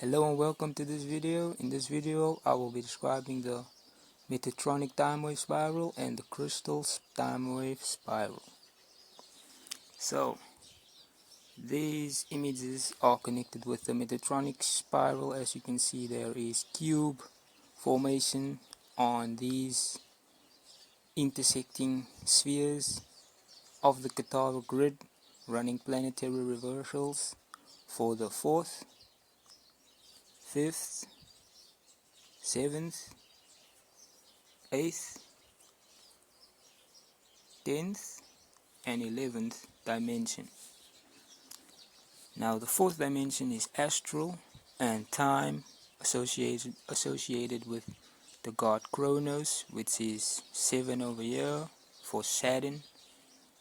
Hello and welcome to this video. In this video I will be describing the Metatronic timewave spiral and the Krystal timewave spiral. So these images are connected with the Metatronic spiral. As you can see, there is cube formation on these intersecting spheres of the Katara grid, running planetary reversals for the 4th, 5th, 7th, 8th, 10th and 11th dimension. Now the 4th dimension is astral and time, associated with the god Kronos, which is 7 over here for Saturn.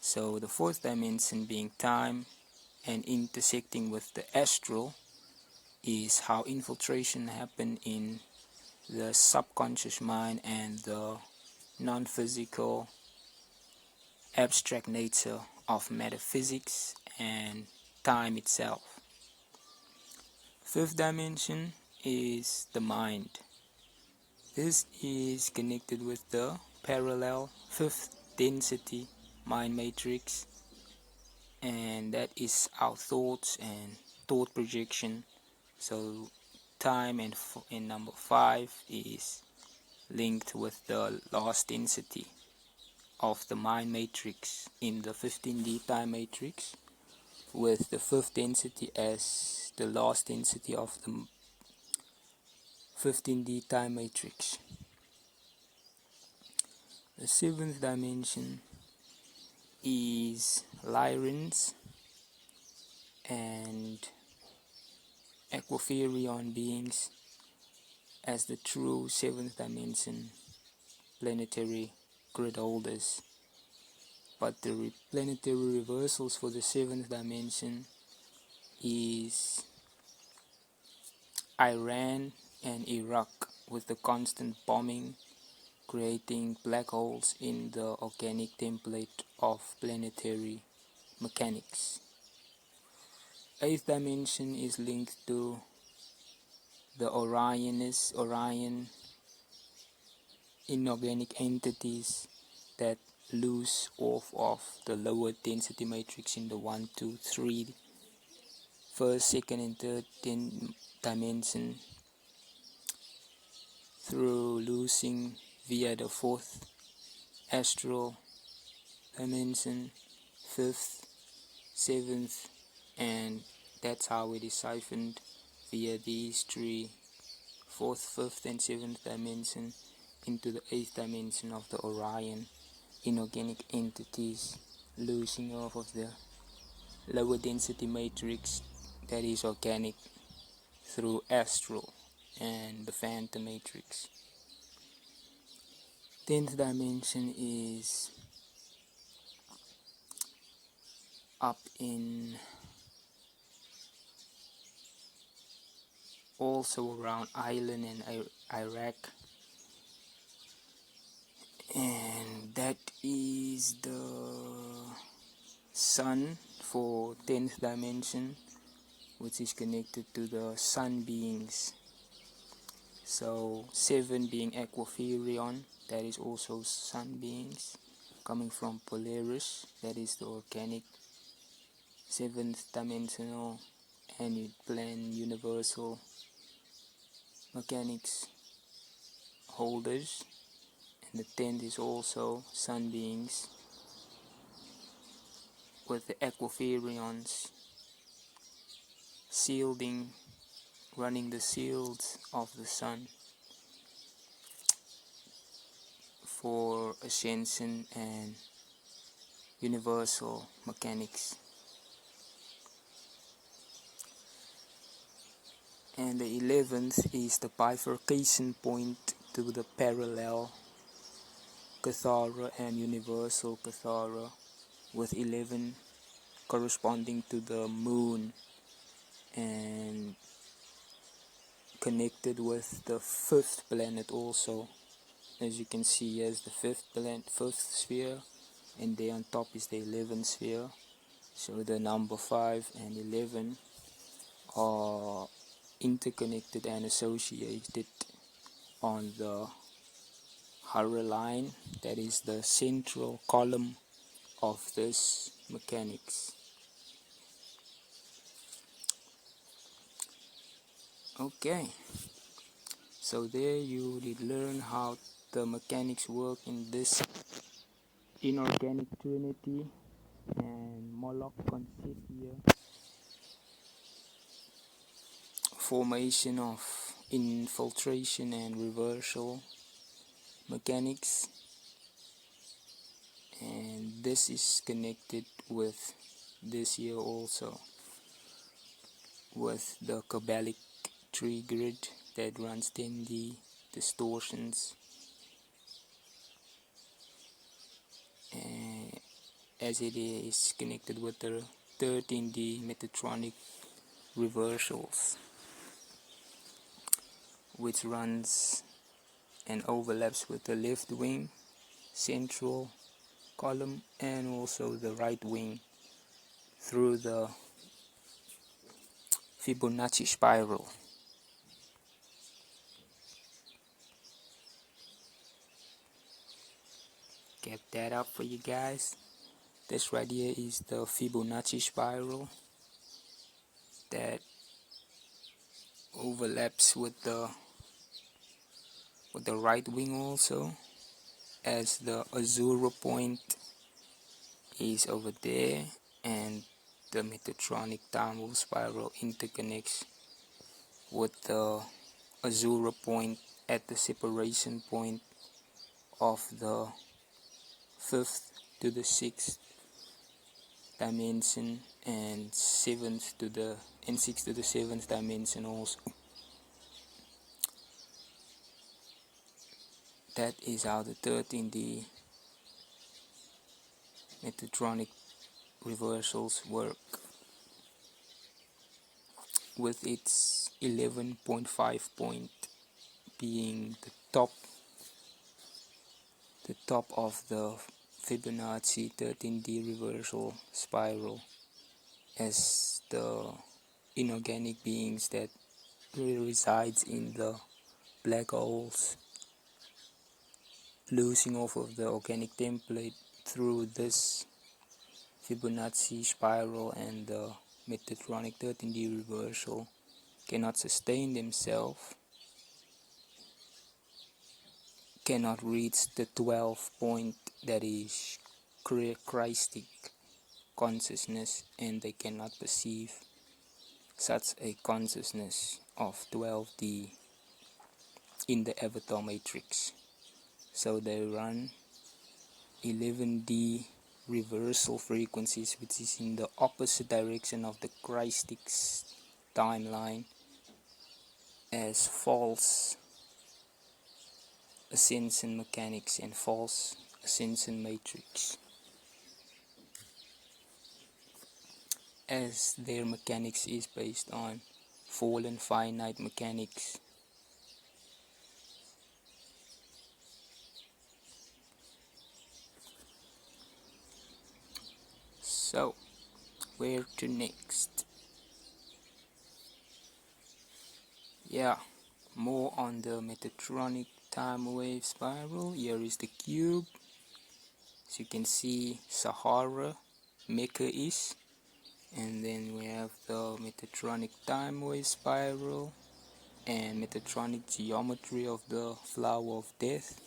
So the 4th dimension being time and intersecting with the astral is how infiltration happen in the subconscious mind and the non-physical abstract nature of metaphysics and time itself. 5th dimension is the mind. This is connected with the parallel 5th density mind matrix, and that is our thoughts and thought projection. So time and number 5 is linked with the last density of the mind matrix in the 15D time matrix, with the 5th density as the last density of the 15D time matrix. The 7th dimension is Lyrans and Aquatherian beings as the true 7th dimension planetary grid holders. But the planetary reversals for the 7th dimension is Iran and Iraq, with the constant bombing creating black holes in the organic template of planetary mechanics. 8th dimension is linked to the Orion inorganic entities that loose off of the lower density matrix in the 1, 2, 3, 1st, 2nd and 3rd dimension through loosing via the 4th astral dimension, 5th, 7th, and that's how it is siphoned via these 3, 4th, 5th and 7th dimension into the 8th dimension of the Orion inorganic entities, losing off of the lower density matrix that is organic through astral and the phantom matrix. 10th dimension is up in also around Ireland and Iraq, and that is the sun for 10th dimension, which is connected to the sun beings. So 7 being Aquatherian, that is also sun beings coming from Polaris, that is the organic 7th dimensional and plan universal mechanics holders. And the 10th is also sun beings with the Aquatherians running the shields of the sun for ascension and universal mechanics. And the 11th is the bifurcation point to the parallel Cathara and universal Cathara, with 11 corresponding to the moon and connected with the 5th planet also. As you can see, as the 5th sphere, and there on top is the 11th sphere. So the number 5 and 11 are interconnected and associated on the Hara line, that is the central column of this mechanics. Okay, so there you did learn how the mechanics work in this inorganic trinity, and Moloch consists here formation of infiltration and reversal mechanics, and this is connected with this here also, with the Kabbalic tree grid that runs 10D distortions, as it is connected with the 13D Metatronic reversals, which runs and overlaps with the left wing central column and also the right wing through the Fibonacci spiral. Get that up for you guys. This right here is the Fibonacci spiral that overlaps with the right wing also, as the Azura point is over there, and the Metatronic timewave spiral interconnects with the Azura point at the separation point of the 5th to the 6th dimension and 6th to the 7th dimension also. That is how the 13D Metatronic reversals work, with its 11.5 point being the top of the Fibonacci 13D reversal spiral, as the inorganic beings that resides in the black holes losing off of the organic template through this Fibonacci spiral and the Metatronic 13D reversal cannot sustain themselves, cannot reach the 12 point that is Christic consciousness, and they cannot perceive such a consciousness of 12D in the avatar matrix. So they run 11D reversal frequencies, which is in the opposite direction of the Christic timeline, as false ascension mechanics and false ascension matrix, as their mechanics is based on fallen finite mechanics. So, where to next? Yeah, more on the Metatronic timewave spiral. Here is the cube. As you can see, Sahara, Mecca is, and then we have the Metatronic timewave spiral and Metatronic geometry of the flower of death,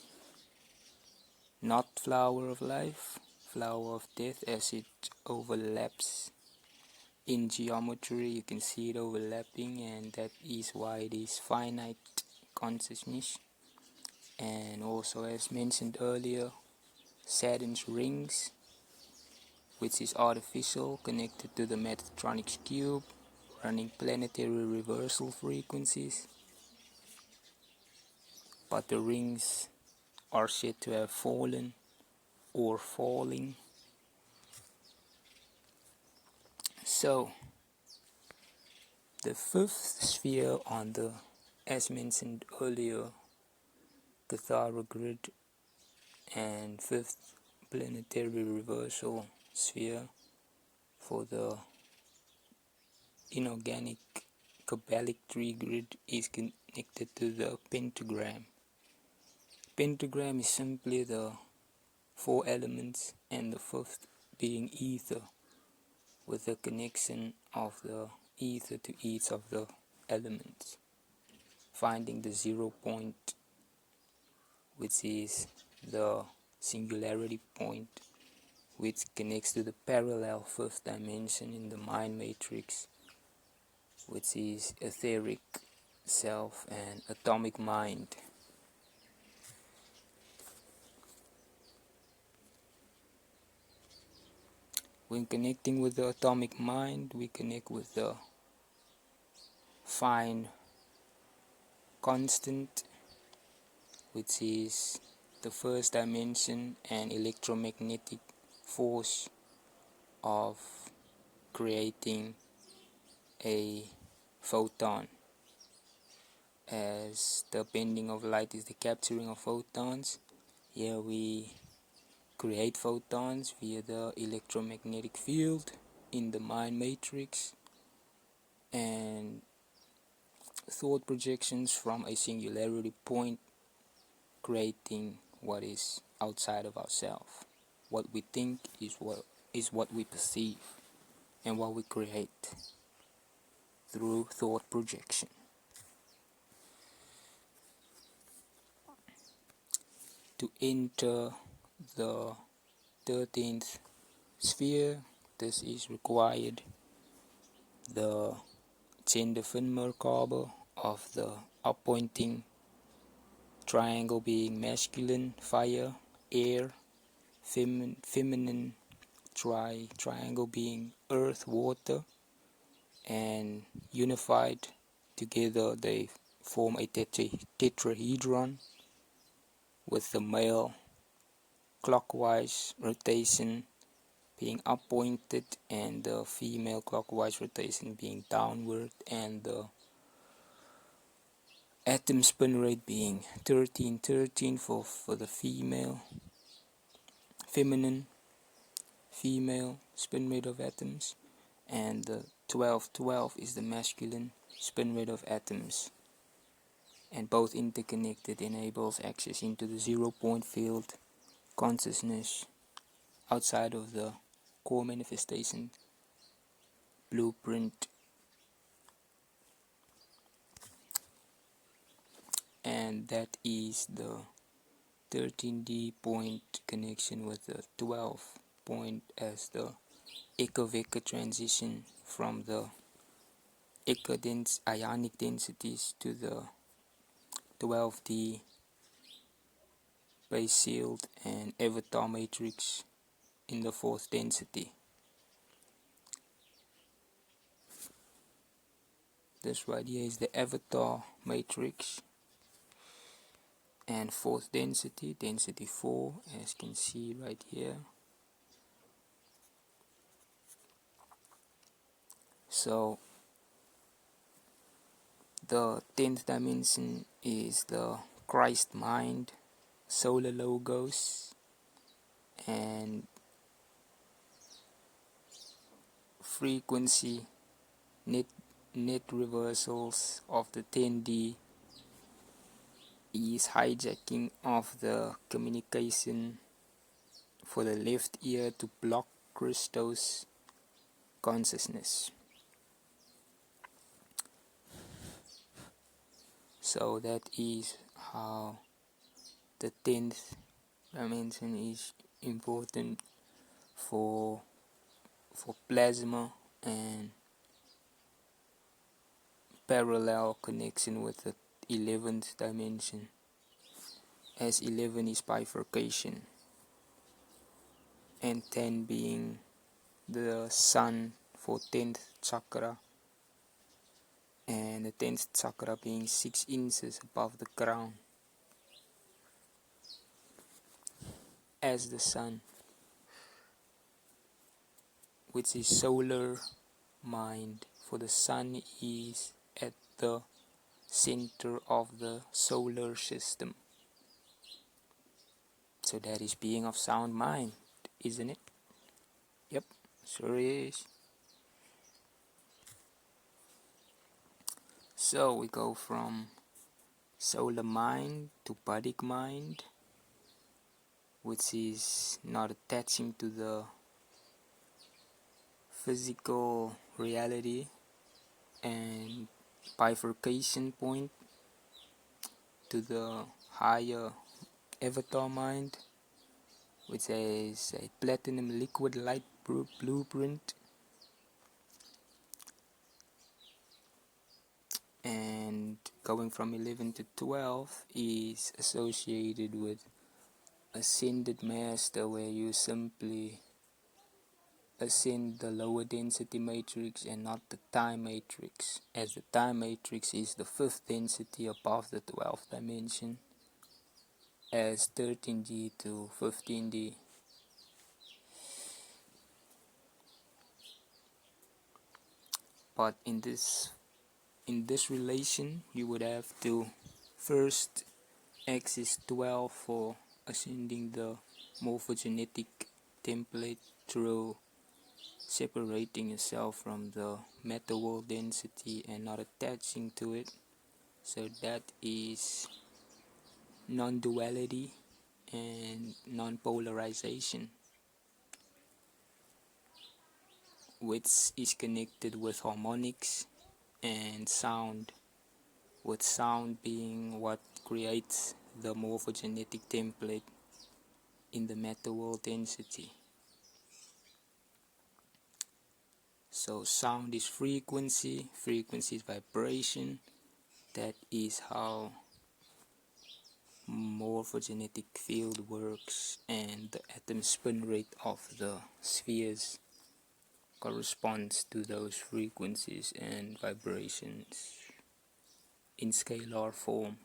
not flower of life, flower of death, as it overlaps in geometry. You can see it overlapping, and that is why it is finite consciousness. And also, as mentioned earlier, Saturn's rings, which is artificial, connected to the Metatronics cube, running planetary reversal frequencies, but the rings are said to have fallen or falling. So the 5th sphere on the, as mentioned earlier, Cathara grid, and 5th planetary reversal sphere for the inorganic Kabbalic tree grid is connected to the pentagram. Pentagram is simply the 4 elements and the fifth being ether, with the connection of the ether to each of the elements, finding the 0 point, which is the singularity point, which connects to the parallel fifth dimension in the mind matrix, which is etheric self and atomic mind. When connecting with the atomic mind, we connect with the fine constant, which is the first dimension and electromagnetic force of creating a photon, as the bending of light is the capturing of photons. Here we create photons via the electromagnetic field in the mind matrix, and thought projections from a singularity point, creating what is outside of ourselves. What we think is what we perceive, and what we create through thought projection. To enter the 13th sphere, this is required the gender Merkaba of the appointing triangle being masculine, fire, air, feminine triangle being earth, water, and unified together they form a tetrahedron, with the male clockwise rotation being uppointed and the female clockwise rotation being downward, and the atom spin rate being 1313 for the feminine female spin rate of atoms, and the 1212 is the masculine spin rate of atoms, and both interconnected enables access into the 0 point field consciousness outside of the core manifestation blueprint, and that is the 13D point connection with the 12 point as the echo-vector transition from the ionic densities to the 12D base sealed and avatar matrix in the 4th density. This right here is the avatar matrix, and 4th density, density 4, as you can see right here. So the 10th dimension is the Christ mind, solar logos, and frequency net reversals of the 10D is hijacking of the communication for the left ear to block Krystal's consciousness. So that is how the 10th dimension is important for plasma and parallel connection with the 11th dimension, as 11 is bifurcation and 10 being the sun for 10th chakra, and the 10th chakra being 6 inches above the crown as the sun, which is solar mind, for the sun is at the center of the solar system. So that is being of sound mind, isn't it? Yep, sure is. So we go from solar mind to bodic mind, which is not attaching to the physical reality, and bifurcation point to the higher avatar mind, which is a platinum liquid light blueprint, and going from 11 to 12 is associated with ascended master, where you simply ascend the lower density matrix and not the time matrix, as the time matrix is the fifth density above the 12th dimension as 13D to 15D. But in this relation, you would have to first access 12 for ascending the morphogenetic template through separating yourself from the meta world density and not attaching to it. So that is non-duality and non-polarization, which is connected with harmonics and sound, with sound being what creates the morphogenetic template in the meta world density. So sound is frequency, frequency is vibration. That is how morphogenetic field works, and the atom spin rate of the spheres corresponds to those frequencies and vibrations in scalar form.